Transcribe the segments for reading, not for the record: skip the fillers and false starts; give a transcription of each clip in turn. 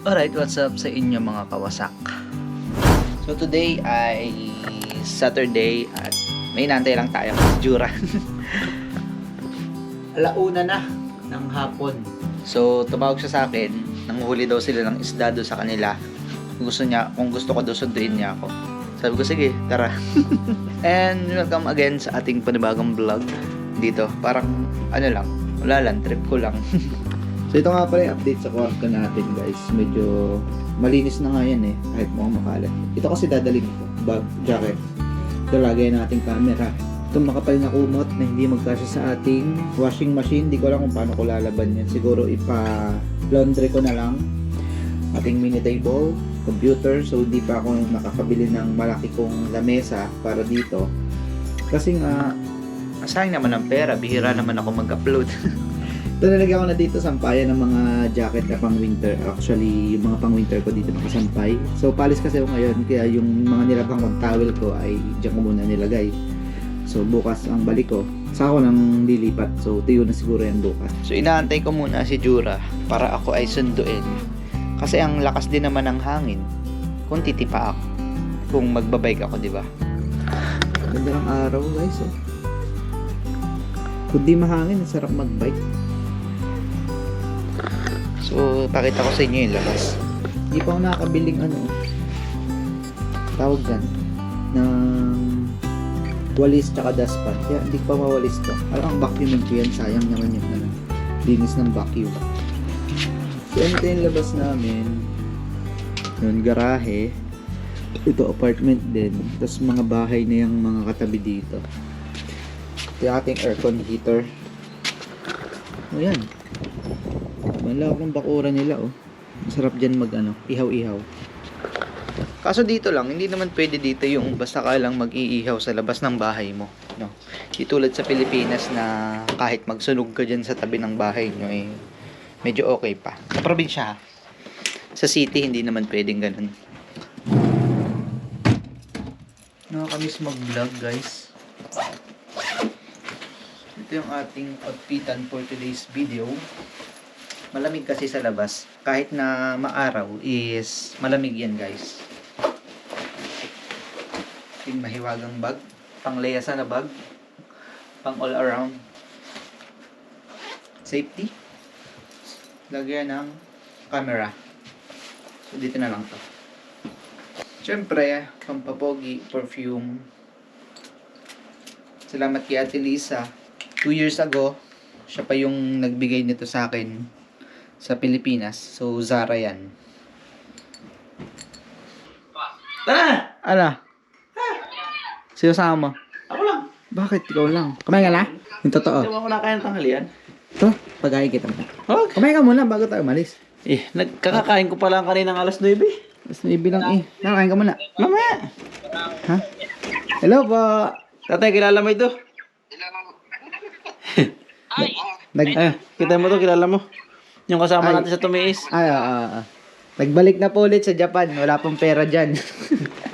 Alright, what's up sa inyo mga kawasak? So today ay Saturday at may inaantay lang tayo sa Jura. Alauna na ng hapon. So tumawag siya sa akin, nanguhuli daw sila ng isda doon sa kanila. Kung gusto ko daw sunduin niya ako. Sabi ko sige, tara. And welcome again sa ating panibagong vlog dito. Parang ano lang, wala lang, trip ko lang. So ito nga pala yung update sa kwarto natin guys. Medyo malinis na nga yan kahit mukhang makalat. Ito kasi dadalhin ko, bag, jacket. Ito lagay nating camera. Itong makapal na kumot na hindi magkasya sa ating washing machine. Di ko alam kung paano ko lalaban yan. Siguro ipa-laundry ko na lang. Ating mini table, computer. So hindi pa ako nakakabili ng malaki kong lamesa para dito. Kasi nga, Masayang naman ng pera, bihira naman ako mag-upload. ito nalagyan ko na dito sampayan ng mga jacket na pang winter. Actually, yung mga pang winter ko dito nakasampay. So, palis kasi ako ngayon. Kaya yung mga nilabang kong towel ko ay dyan ko muna nilagay. So, bukas ang balik ko. Saka ako nang lilipat. So, tiyo na siguro yan bukas. So inaantay ko muna si Jura para ako ay sunduin. Kasi ang lakas din naman ng hangin. Kung titipa ako. Kung magbabike ako, di ba? Ganda ng araw guys. Kung di mahangin, sarap magbike. So pakita ko sa inyo yung labas. Hindi pa ako nakakabiling tawag dyan ng walis tsaka dustpan. Kaya hindi pa mawalis to. Alam ang vacuuming ko yan. Sayang naman yung linis ng vacuum. So ito yung labas namin. Yun, garahe. Ito apartment din. Tapos mga bahay na yung mga katabi dito. Ito yung ating aircon heater. O yan. Malawak ng bakuran nila Masarap dyan ihaw-ihaw. Kaso dito lang, hindi naman pwede dito yung basta ka lang mag-iihaw sa labas ng bahay mo. No? Di tulad sa Pilipinas na kahit magsunog ka dyan sa tabi ng bahay nyo medyo okay pa. Sa probinsya, sa city hindi naman pwedeng ganun. Nakakamiss mag-vlog guys. Ito yung ating outfitan for today's video. Malamig kasi sa labas. Kahit na maaraw is malamig yan guys. Yung mahiwagang bag. Pang layasa na bag. Pang all around. Safety. Lagyan ng camera. So dito na lang to. Siyempre, pampapogi, perfume. Salamat kay Ate Lisa. 2 years ago, siya pa yung nagbigay nito sa akin sa Pilipinas. So, Zara yan. Tara! Ala? Sino sama? Ako lang. Bakit? Ikaw lang. Kumain ka na? Yung totoo. Hindi mo na kaya ng tanghalian. Ito, pag-ahin kita. Huwag. Kumain ka muna bago tayo umalis. Nagkakakain ko pa lang kaninang alas 9. Tapos ibilang Nakakain ka muna. Mamaya. Ha? Hello po. Tatay, kilala mo ito? Kita mo to, kilala mo. Yung kasama natin sa Tumiis. Nagbalik na po ulit sa Japan. Wala pong pera dyan.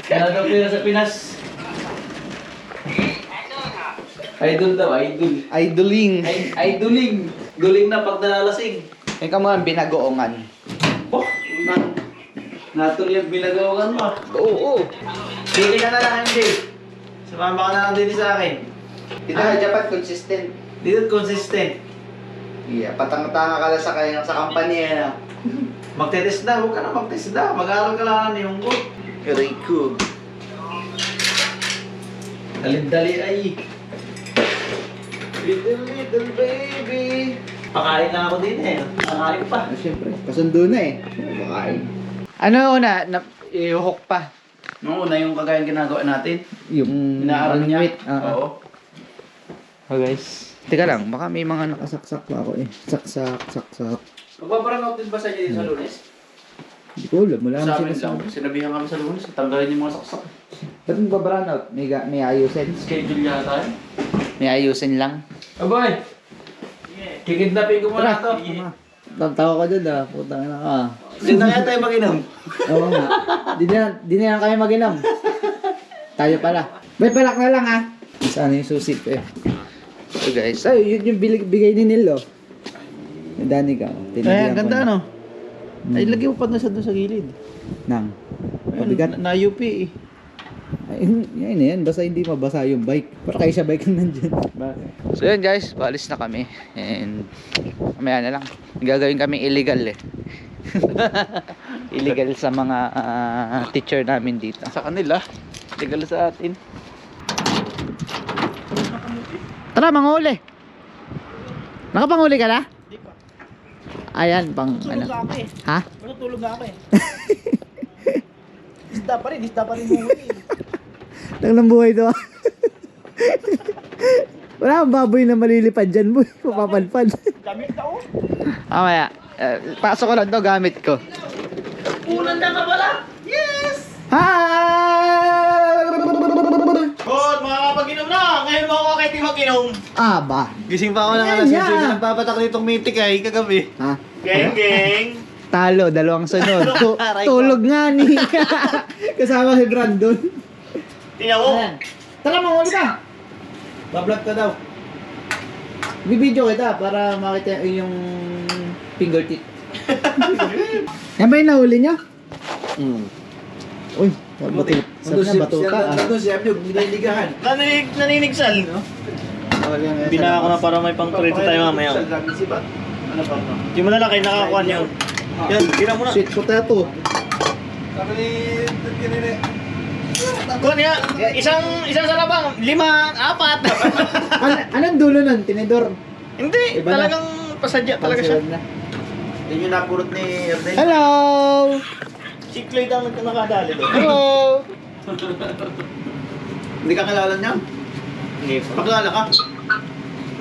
Kaya daw pila sa Pinas. Idol daw, idol. Idoling. Idoling. Duling na pag nalalasing. Ikaw mga binagoongan. Oh, natuloy yung binagawakan mo. Oo. Sige ka na lang, MJ. Sumama ka na lang din sa akin. Dito sa Japan, consistent. Dito consistent. Yeah, patang-tanga ka lang sa kampanya. Magte-test na, huwag ka na mag-test na. Mag-aaral ka lang yung good. Very cool. Dali-dali ay. Little baby. Pakain lang ako din Pakain pa. Siyempre, kasundo na Bakain. Ano una? I-hook pa. Noong una yung kagayang ginagawa natin. Yung Inaaral niya. Oo. Guys. Teka lang, baka may mga nakasaksak pa ako Saksak. Magpaparanout din ba sa inyo sa Lunes? Hindi ko alam, wala Sa naman amin sinasabi. lang, sinabihan kami sa Lunes, tanggalin yung mga saksak. Ba't magbabranout? May ayusin? Schedule yata eh. May ayusin lang. Abay! Kikidnapin ko muna to. Tawa ka dyan putang ina ka. Hindi na kaya tayo mag-inom. Oo nga. Di na lang kayo mag-inom. Tayo pala. May palak na lang Sana yung susi ko So guys, yun yung bigay ni Nilo. Dani ka. Ay, ang ganda Ay, lagyan mo pa na doon sa gilid. Nang. Ayun, Mabigat. na-UP eh. Ay, yan yan. Basta hindi mabasa yung bike. Para kayo sa bike ang nandyan. So yun guys, balis na kami. And mamaya na lang. Gagawin kami illegal eh. Illegal sa mga teacher namin dito. Sa kanila, illegal sa atin. Tara, manghuli. Nakapanguli ka na? Hindi pa. Ayan, pang ano. Tulog ako eh. Ha? Matutulog ako eh. Isda pa rin huli. Lang ng buhay to. Wala kang baboy na malilipad dyan, boy. Papapadpad. Damit na oh. Mamaya, pasok ko lang to, gamit ko. Ulan na ka pala. Yes! Hi! Good, makakapag-inom na. Ngayon mo ako kay Timo Kinom. Aba. Gising pa ako ng Yan, alas 6. yan. Nagpapatak nitong mitik ay kagabi. Ha? Geng, geng. Talo, dalawang sunod. Aray ko. Tulog nga ni. Kasama si Brandon. Tingnan mo. Tara, manghuli ka. Bablog ka daw. Bibidyo kita para makita yung finger tip. Yan ba yung nahuli niya? Uy, bato. Sabi na batuta ah. Nandun si Abdog, nililigahan. Naninigsal. Bina ako na para may pang turito tayo mamaya. Ano ba? Yung malalaki, nakakuha niyo. Yan, bina mo na. Sweet potato. Kuha niya, isang salabang, 5, 4. Anong dulo nun? Tinidor? Hindi, Iba na. talagang pasadya talaga siya. Na. Hindi nyo napurot ni Erdel. Hello! Si Cloyd ang nakadali doon. Hello! Hindi ka kilala niya? Hindi pa. Pakilala ka?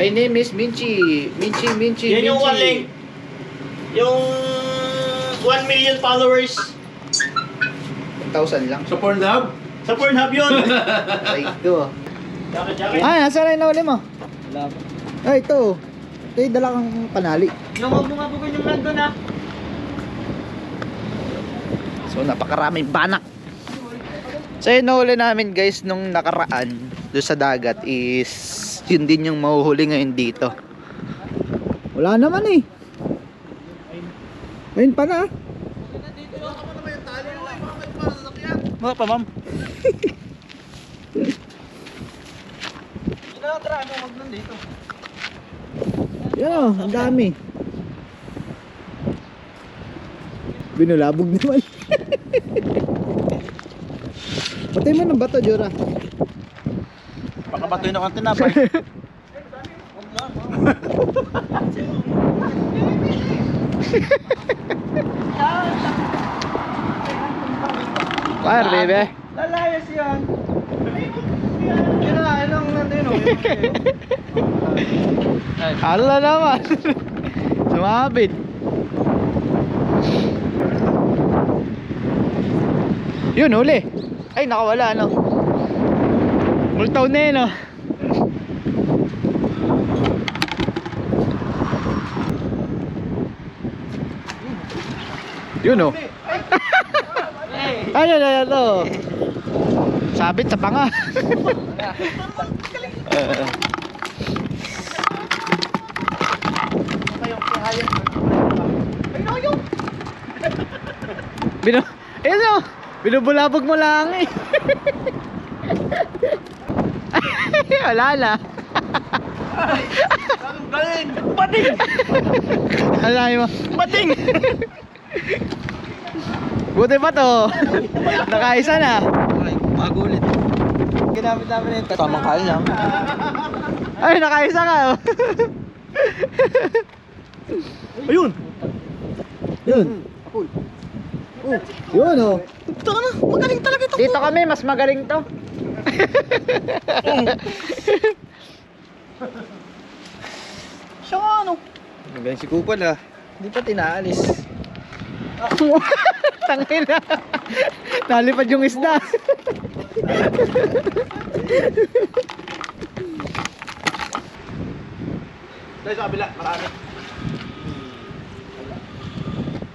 My name is Minchi. Minchi. Yan yung waling. Yung 1 million followers. 1,000 lang. Sa Pornhub? Sa Pornhub yun. Ay, ito. Jacket. Ay, nasa na yung nahuli mo? Wala pa. Ay, ito. Ito dala kang panali. Yung mabungabugin yung nandun ha. So napakaraming banak. So yung nahuli namin guys nung nakaraan doon sa dagat is yun din yung mahuhuli ngayon dito. Wala naman eh. Ayun pa na. Mga pa ma'am. Tara, ano mag dito? Yan o, ang dami. Binulabog naman. Patay mo ng bato, Jura. Pakabatoy na kang tinapay. Fire baby. Lalayas yan. Yun na, anong nandun o? Hala naman. Sumabit. Yun, huli. Ay, nakawala, no? Multaw na yun, no? Yun, no? Ayun, ayun, to. Sabit sa panga. Binubulabog mo lang eh. Wala na. Galing! Bating! Alay mo. Bating! Buti pa to. Nakaisa na. Magulit. Ginamit namin na yung Tamang kain lang. Ay, nakaisa ka. Oh. Ayun! Yun. Yun o. Taka na, magaling talaga ito. Dito kami, mas magaling to. Siya nga ano. Magaling si Kupal ah. Hindi pa tinaalis. Tangin na. Nalipad yung isda. Dahil sa kabila, marami.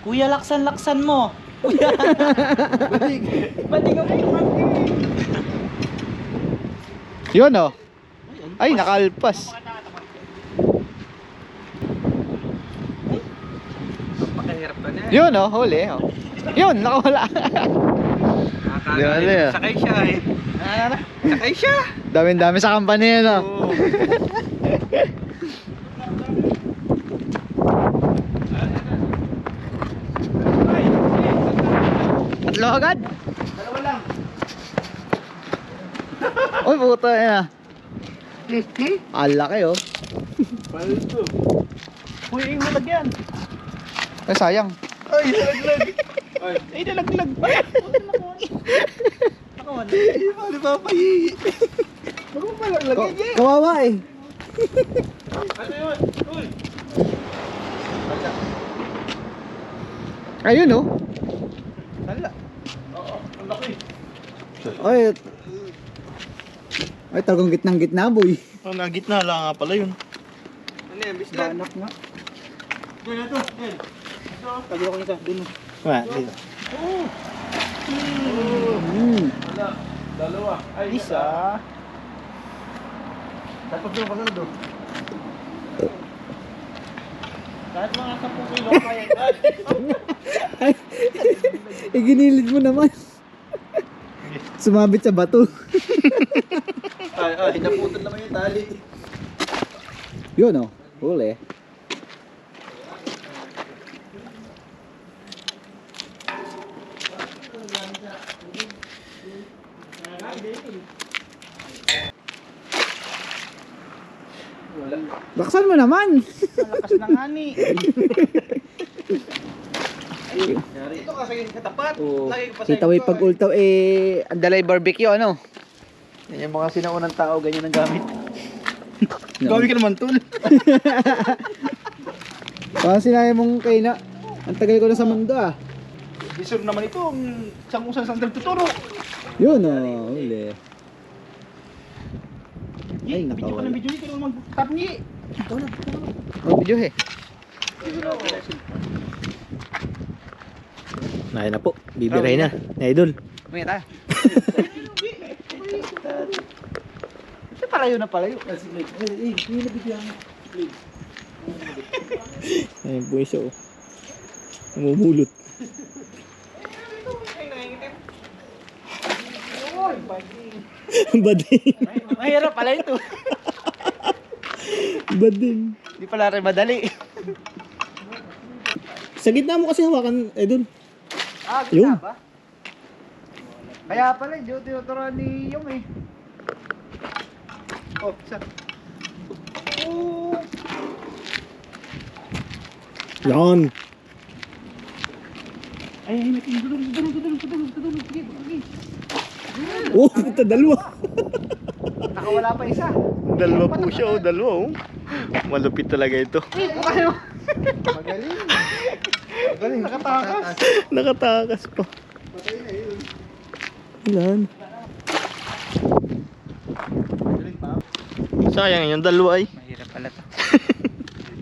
Kuya, laksan mo. Kuya. Bating. Bating ako. Yun oh. Ay, nakalpas. Hirap pa na. Yun oh, huli oh. Yun, nakawala. Di ba, di ba? Sakay siya eh. Sakay siya. Dami-dami sa kampanya yun oh. Oo. Tatlo agad. Dalawa lang. Uy, puta yan ah. Ang laki oh. Palto. Uy, yung malagyan. Ay, sayang. Ay, nalaglag. Ay, nalaglag. Nakawan. Ay, paano papahihi? Bago mo malaglag yan. Kawawa eh. Ano yun? Uy. Ayun oh. Hala. Oo, ang laki. Ay, talagang gitnang-gitna, boy. Oh, nagitna lang nga pala yun. Ano yan, bisdan? Banak nga. Doon na to. Doon. Tabi ako nito. Dun. Wala, dito. Wala. Dalawa. Ay, isa. Dapat doon, pasunod doon. Kahit mga 10 kilo kaya yan. Ginilid mo naman. Sumabit sa bato. Ay, naputol naman yung tali. Yun oh. Huli. Baksan mo naman. Malakas ng hani. Ito kasi yung katapat. Lagi ko pa sa Kita way pag ultaw eh. Andalay barbecue ano? Yan yung mga sinaunang tao, ganyan ang gamit. Gawi ka naman, tol. Parang sinabi mong kayo na. Ang tagal ko na sa mundo ah. Deserve naman ito, saan kung saan nagtuturo. Yun oh. Huli. Ay, Video ka nakawala. ng video nito, kailangan mag-tap niya. Oh, video eh. Nahin na po, bibiray na, idol. May tayo. Ito palayo na palayo. Ayun po isa oh. Namumulot. Bading. Mahirap pala ito. Bading. Hindi pala rin madali. Sa gitna mo kasi hawakan, idol. Ah, Yun. ba? Kaya pala, yung tinuturuan ni Yung eh. Oh, isa. Yan. Ay, may dulong. Sige, sige. Oh, puta, dalawa. Nakawala pa isa. Dalawa po siya, oh, dalawa, oh. Malupit talaga ito. Magaling. Magaling. Nakatakas. Nakatakas pa. Ilan? Sayang yung dalawa ay. Mahirap pala to.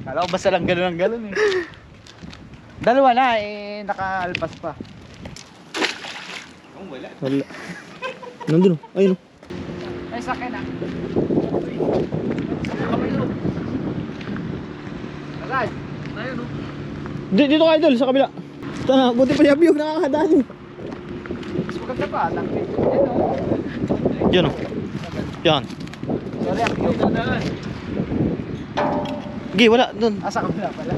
Kala ko basta lang ganun ang ganun eh. Dalawa na eh, nakaalpas pa. Wala. Nandun oh. Ayun oh. Ay, sa akin ah. Agad. Tayo no. Dito ka, idol, sa kabila. Ito na, buti pa yung nakakadaan eh. Mas maganda pa. Langkit. Yan oh. Yan. Sorry, ang piyok. Gi, wala. Doon. Asa kabila pala.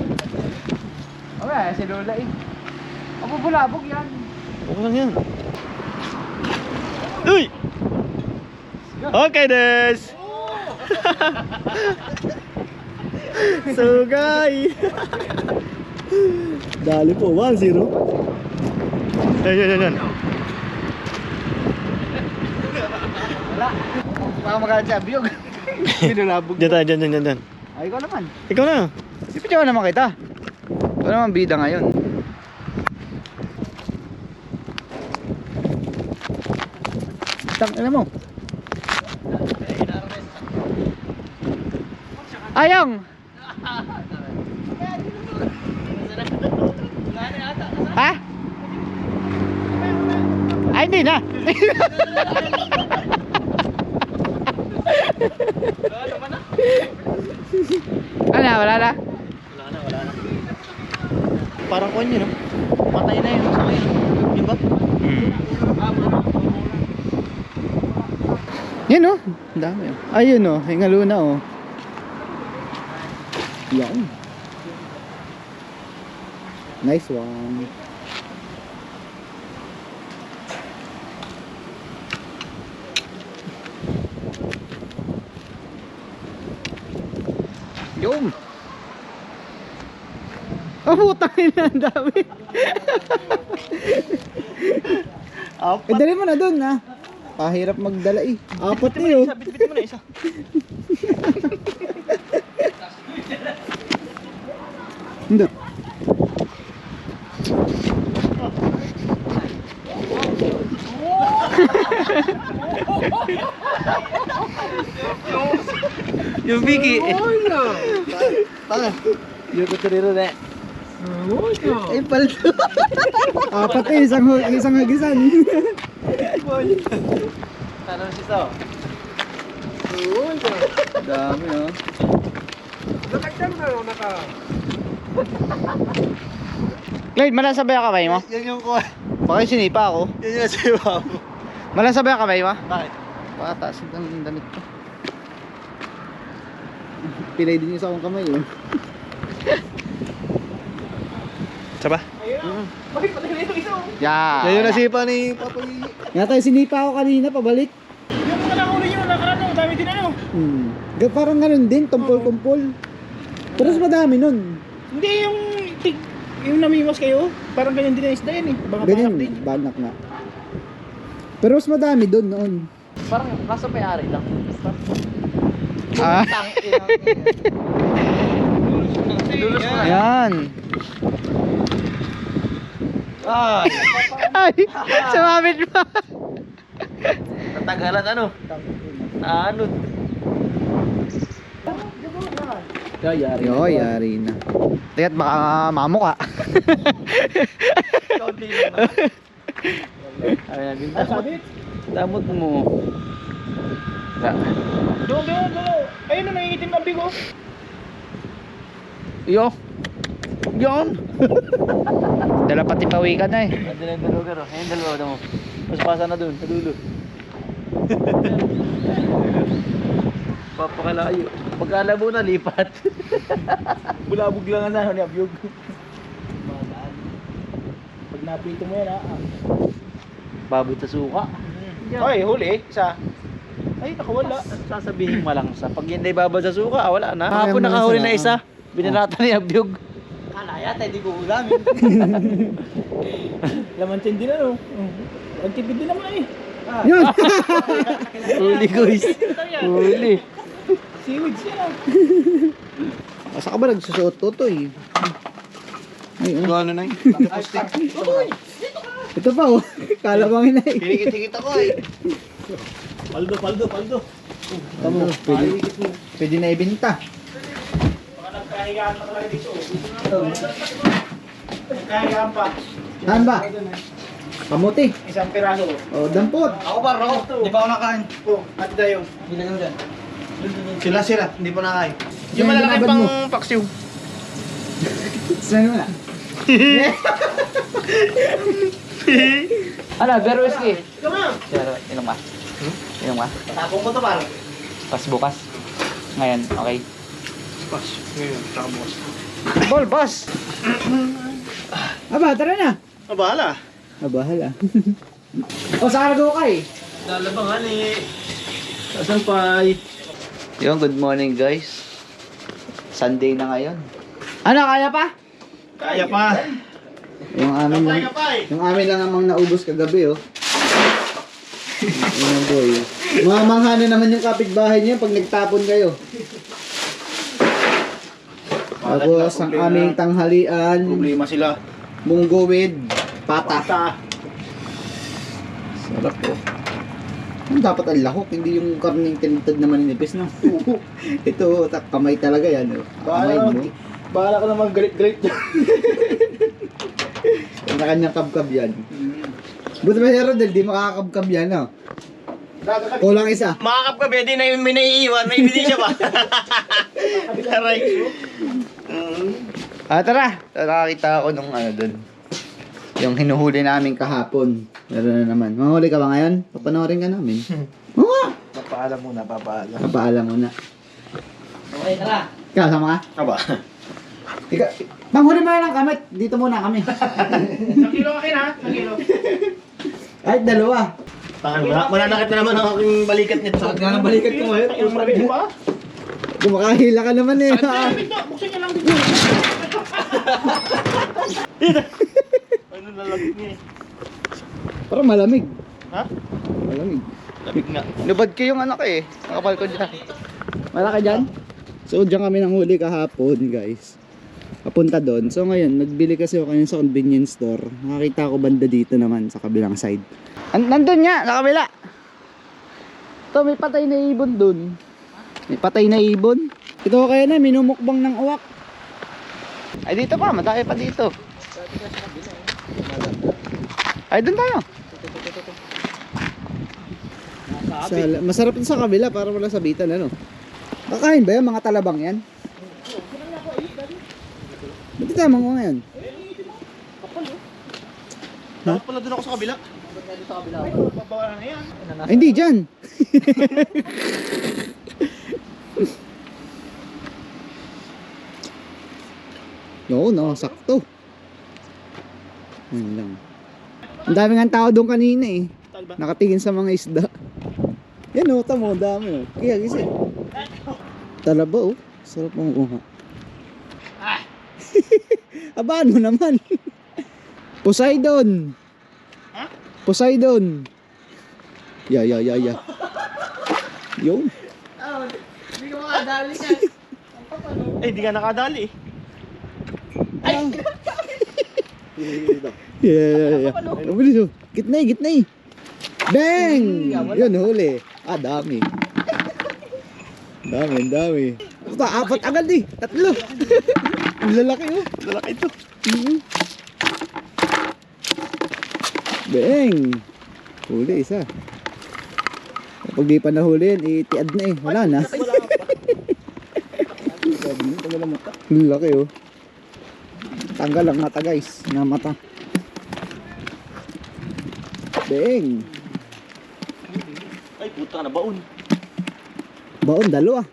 Okay, si Lola eh. Ang bubulabog yan. Okay lang yan. Uy! Okay, des! Sugay! Dali po, 1-0. Yan. Wala. Baka magalit siya, biyog. Binulabog. Diyan. Ay, ikaw naman. Ikaw na. Ipityaw naman kita. Ikaw naman bida ngayon. Tangina mo. Ayong! Ha? Ay, hindi na. Wala na. parang kuwan yun, no? Patay na yun. So, yun. Yun ba? Yan oh. Ang dami oh. Ayun oh. Hingalo na oh. Yan. Nice one. Yung. Oh, putang ina, ang dami. Apat. Dali mo na dun ha. Pahirap magdala eh. Apat Bit mo eh na oh. isa, bit mo na isa. Hindi. Yung Vicky. Tanga. Yung kuturiro na. Ay, paldo. Apat eh, isang hagisan. Ano si Sao? Dami oh. Clyde, malasabay ang kamay mo? Yan yung kuwan. Baka sinipa ako. Yan yung siwa mo. Malasabay ang kamay mo? Bakit? Baka taas ang damit ko. Pilay din yung sa akong kamay oh. Saba? Yeah. Yan yung nasipa ni Papa Yigi. Nga tayo sinipa ako kanina pabalik. Yung mga nakahuli nyo, nakarano, dami din ano. Parang ganun din, tumpol-tumpol. Pero mas madami nun. Hindi yung namiwas kayo, parang ganyan din ang isda yan eh. Baka Ganyan, banak din. banak nga. Pero mas madami dun noon. Parang kaso may-ari lang. Ah. Dulos mo na. Yan. Ay! Ay, sumabit pa. Natagalan ano? Ano? Yari. Yo, yari na. Tigat baka mamuka. Kaunti lang na. Ay, nabinta. Sabit? Damot mo. Doon. Ayun na, nangingitim na bigo. Yo. Yon. Dala pati pawikan na eh. Ando na yung dalawa garo. Ayun, dalawa mo. Mas pasa na doon, sa dulo. Papakalayo. Pagkalabo na, lipat. Bulabog lang ang ano ni Abyog. Pag napito mo yan, babot sa suka. Ay, huli. Isa. Ay, nakawala. Sasabihin mo lang sa pag hindi babad sa suka, wala na. Kahapon nakahuli na isa. Binanata ni Abyog. Kalaya, tayo di ko ulamin. Lamantin din ano. Ang tipid din naman eh. Yun. Huli guys. Huli. Seaweed siya. Asa ka ba nagsusuot totoy? Ay, Ano na yun? ito pa oh. Kalabangin na eh. Kinikit ako eh. Paldo. Tamo, pwede na ibenta. Baka nagkahigaan pa talaga dito. Nagkahigaan pa. Saan ba? Kamuti. Isang piraso. Oh, dampot. Ako ba, Rako? Di pa ako nakain. Oo, ati tayo. Bilang dyan. Sila, hindi pa nakain. Yung Yan, malalaki binabad pang mo. paksiw. Saan mo na? Ano, beer whiskey? Come on. Sir, inom ka? Inom ka? Tapong ko to parang. Pas bukas? Ngayon, okay. Pas. Ngayon, tsaka bukas. Ball, boss. Aba, tara na. Bahala. Bahala. O, saan nagawa ka eh? Lalabangan eh. Sasampay. Yung good morning guys. Sunday na ngayon. Ano, kaya pa? Kaya pa. Yung amin lang. Yung amin lang namang naubos kagabi oh. Yung boy. Mamangha na naman yung kapitbahay niya pag nagtapon kayo. Tapos ang aming tanghalian, Problema sila. munggo with pata. Basta. Sarap po. Dapat ang lahok, hindi yung karning tinutad na maninipis no. Ito, kamay talaga yan. Oh. Kamay mo. Bahala ka naman galit-galit dyan. Kanya-kanyang kabkab yan. Buti ba si Rodel, di makakabkab yan no? Kulang isa. Makakap ka, pwede na yung may naiiwan. May ebidensya ba? Aray. Tara! Nakakita ako nung ano dun. Yung hinuhuli namin kahapon. Meron na naman. Mahuli ka ba ngayon? Papanoorin ka namin. Oo! Papaalam muna, papaalam. Kapaalam mo na. Okay, tara. Ikaw, sama ka? Aba. Ikaw, manghuli mo na lang kami. Dito muna kami. Nakilo akin ha? Nakilo. Kahit dalawa. Mananakit na naman ang aking balikat nito. Sakit nga ng balikat ko ngayon. Yung marami pa. Kumakahila ka naman eh. Buksan niya lang dito. Ano nalagit niya eh? Parang malamig. Ha? Malamig. Lamig nga. Lubad ko yung anak eh. Nakapal ko dyan. Malaki dyan? So, dyan kami nang huli kahapon, guys. Papunta doon. So, ngayon, nagbili kasi ako kanina sa convenience store. Nakakita ko banda dito naman sa kabilang side. Nandun nga, sa kabila. Ito, may patay na ibon dun. May patay na ibon. Ito kaya na, minumukbang ng uwak. Ay, dito pa. Madami pa dito. Ay, dun tayo. Masarap ito sa kabila para wala sabitan, ano? Kakain ba yan? Mga talabang yan? Ba't tama ko ngayon? Dapat pala doon ako sa kabila. Ay, pabawalan na yan. Ay, hindi dyan. No, sakto. Ayun lang. Ang dami nga tao doon kanina eh. Talba. Nakatingin sa mga isda. Yan o, tamo, dami o. Kaya gising. Talaba o. Sarap mong uha. Abaan mo naman. Poseidon. Ha? Poseidon. Ya. Yo. Hindi ko makadali niya. Eh, di ka nakadali eh. Yeah. Bilis oh. Gitnay. Bang! Yun, huli. Dami. Dami. Apat agad eh. 3. Ang lalaki oh. Lalaki ito. Bang! Huli isa. Kapag di pa nahuli yan, itiad na eh. Wala na. Ang laki oh. Tanggal ang mata guys. Na mata. Bang! Ay, puta na, baon. Baon, dalawa.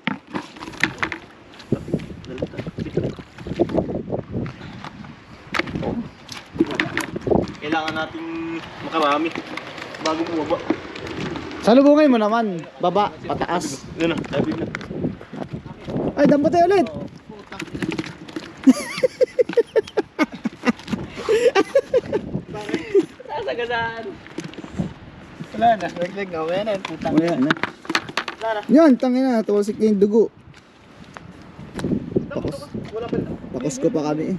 Kailangan nating makarami bago bumaba. Salubungin mo naman. Baba, pataas. Yun na, sabi na. Ay, dampo tayo ulit. Sasagasaan. Wala na, naglag nga. Wala na, putang. Wala na. Wala na. Yan, tangin na. Tuwasik na yung dugo. Wala pa na. Tapos ko pa kami eh.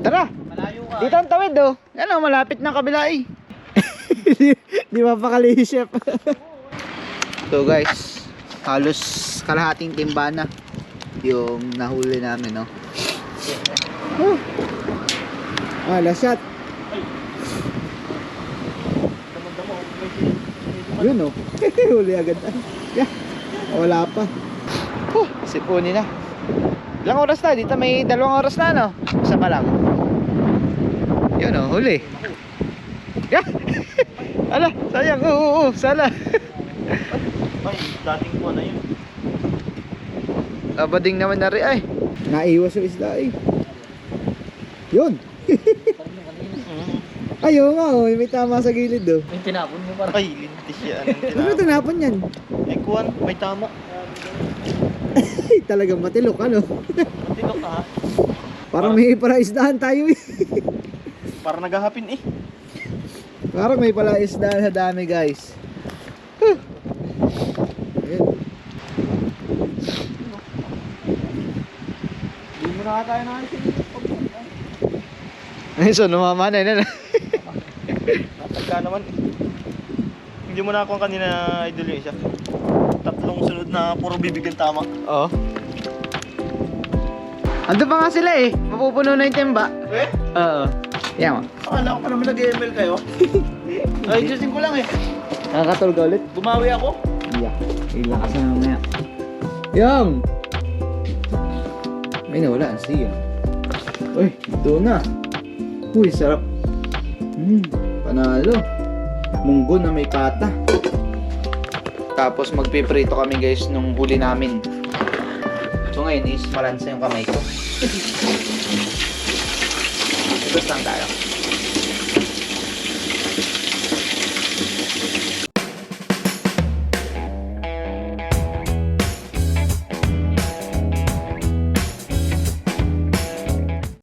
Tara! Malayo ka. Dito ang tawid oh. Yan oh, malapit ng kabila eh. Di mapakali chef. So guys, halos kalahating timba na yung nahuli namin no. Last shot. Damang-damo. Yun oh. Huli agad na. Yeah. Wala pa. Sipunin na. Ilang oras na? Dito may 2 oras na no? Isa pa lang. Yun oh, huli. Yeah. Ala, sayang. Oo, sala. Ay, dating ko na yun. Abading naman na rin ay. Naiwas yung isda eh. Yun. Ayun nga oh, may tama sa gilid oh. Yung tinapon mo parang. Ay, lintis yan. Ano tinapon yan? Eh, kuwan, may tama. Talagang matilok ano. Matilok ka ha. Parang may palaisdahan tayo eh. Para naghahapin eh. Parang may palaisdahan sa dami guys. Ayun. Hindi mo na tayo nakikita. Ayun, so namamana na na. Natagka naman. Hindi mo na ako kanina idol yung isa. 3 sunod na puro bibigyan tama. Oo. Ando pa nga sila eh. Mapupuno na yung timba. Eh? Oo. Yan mo. Akala ko pa naman nag-ML kayo. Ay, juicing ko lang eh. Nakakatulog ka ulit? Bumawi ako. Yeah. Ilakas na mamaya. Yang! May nawala ang siya. Uy, ito na. Uy, sarap. Panalo. Munggo na may pata. Tapos magpiprito kami guys nung huli namin. So ngayon is malansa yung kamay ko. Ito lang tayo.